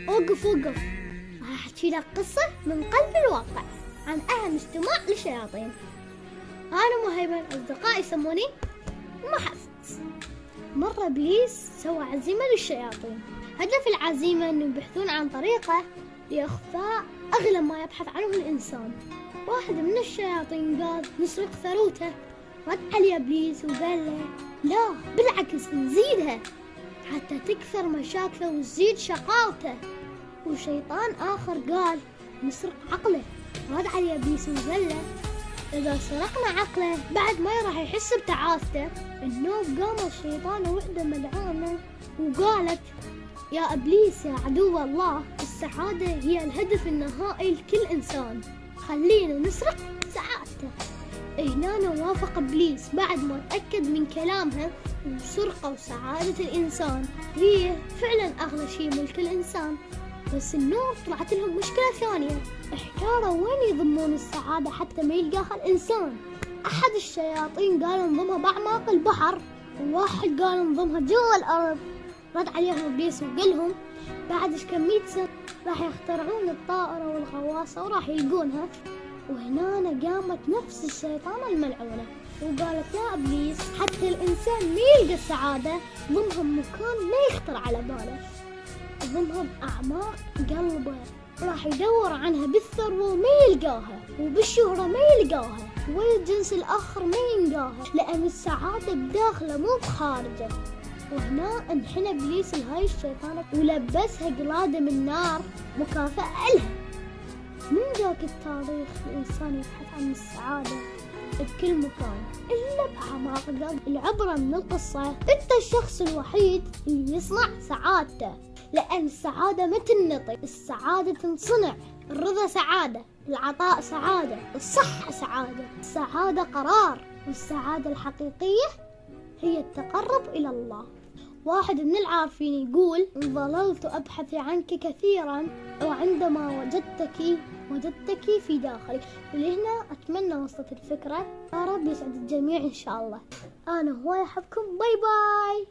وقف وقف، راح أحكي لك قصة من قلب الواقع عن أهم اجتماع للشياطين. أنا مهيمن، أصدقائي يسموني محفز. مرة إبليس سوى عزيمة للشياطين، هدف العزيمة أنه يبحثون عن طريقة لإخفاء أغلى ما يبحث عنه الإنسان. واحد من الشياطين قال نسرق ثروته، رد عليه إبليس وقال له لا، بالعكس نزيدها حتى تكثر مشاكله وتزيد شقاوته. وشيطان آخر قال نسرق عقله، رد عليه إبليس وقال له إذا سرقنا عقله بعد ما راح يحس بتعاسته. النوب قام الشيطان وحده ملعونة وقالت يا إبليس يا عدو الله، السعادة هي الهدف النهائي لكل إنسان، خلينا نسرق سعادته. هنا وافق إبليس بعد ما تأكد من كلامها، وسرقوا سعادة الإنسان، هي فعلا أغلى شيء ملك الإنسان. بس النوب طلعت لهم مشكلة ثانية، احتاروا وين يضمون السعادة حتى ما يلقاها الإنسان. أحد الشياطين قال انضمها بأعماق البحر، وواحد قال انضمها جوا الأرض. رد عليهم إبليس وقالهم بعد كمية سنة راح يخترعون الطائرة والغواصة وراح يلقونها. وهنا قامت نفس الشيطانة الملعونة وقالت يا إبليس حتى الإنسان ما يلقى السعادة ضمها بمكان ما يخطر على باله، ضمها بأعماق قلبه، راح يدور عنها بالثروة ما يلقاها، وبالشهرة ما يلقاها، والجنس الآخر ما يلقاها، لأن السعادة بداخله مو بخارجه. وهنا انحنى إبليس لهاي الشيطانة ولبسها قلادة من نار مكافأة لها. من ذاك التاريخ الإنسان يبحث عن السعادة بكل مكان إلا بأعماق قلبه. العبرة من القصة أنت الشخص الوحيد اللي يصنع سعادته، لأن السعادة ما تنطق، السعادة تنصنع. الرضا سعادة، العطاء سعادة، الصحة سعادة، السعادة قرار، والسعادة الحقيقية هي التقرب إلى الله. واحد من العارفين يقول ظللت أبحث عنك كثيرا وعندما وجدتك في داخلي. ولهنا أتمنى وصلت الفكرة، يا رب يسعد الجميع إن شاء الله. أنا هواي أحبكم، باي باي.